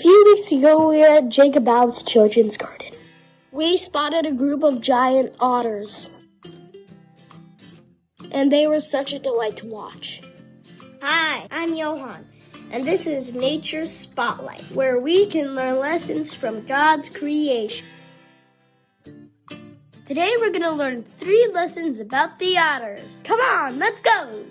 few weeks ago, we were at Jacob Allen's children's garden. We spotted a group of giant otters, and they were such a delight to watch. Hi, I'm Johan, and this is Nature's Spotlight, where we can learn lessons from God's creation. Today we're going to learn 3 lessons about the otters. Come on, let's go!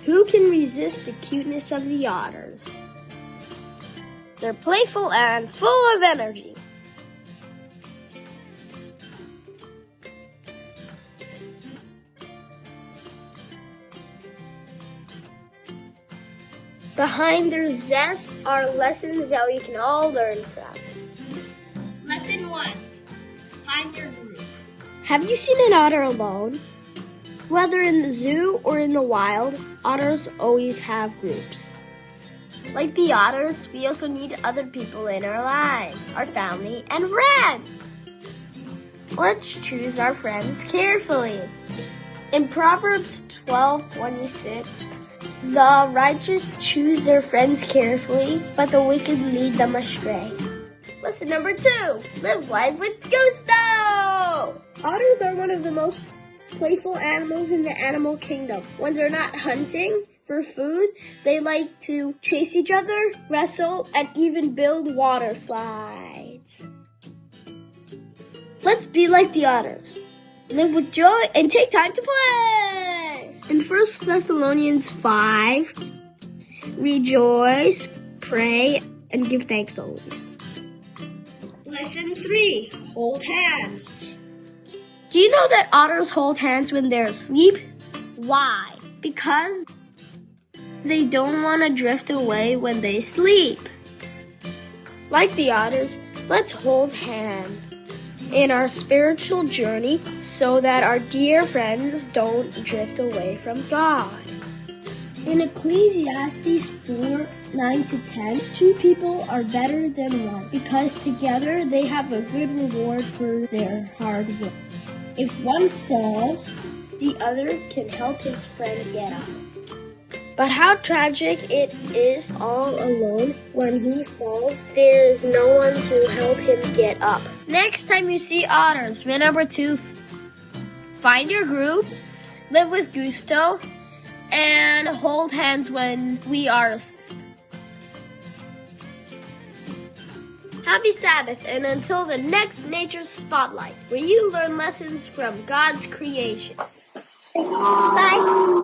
Who can resist the cuteness of the otters? They're playful and full of energy. Behind their zest are lessons that we can all learn from. Lesson 1. Find your group. Have you seen an otter alone? Whether in the zoo or in the wild, otters always have groups. Like the otters, we also need other people in our lives, our family and friends. Let's choose our friends carefully. In Proverbs 12:26, the righteous choose their friends carefully, but the wicked lead them astray. Lesson number 2, live life with gusto! Otters are one of the most playful animals in the animal kingdom. When they're not hunting for food, they like to chase each other, wrestle, and even build water slides. Let's be like the otters. Live with joy and take time to play. In 1 Thessalonians 5, rejoice, pray, and give thanks always. Lesson 3, hold hands. Do you know that otters hold hands when they're asleep? Why? Because they don't want to drift away when they sleep. Like the otters, let's hold hands in our spiritual journey so that our dear friends don't drift away from God. In Ecclesiastes 4:9-10, 2 people are better than one because together they have a good reward for their hard work. If one falls, the other can help his friend get up. But how tragic it is all alone when he falls. There is no one to help him get up. Next time you see otters, remember to find your group, live with gusto, and hold hands when we are asleep. Happy Sabbath, and until the next Nature's Spotlight, where you learn lessons from God's creation. Bye.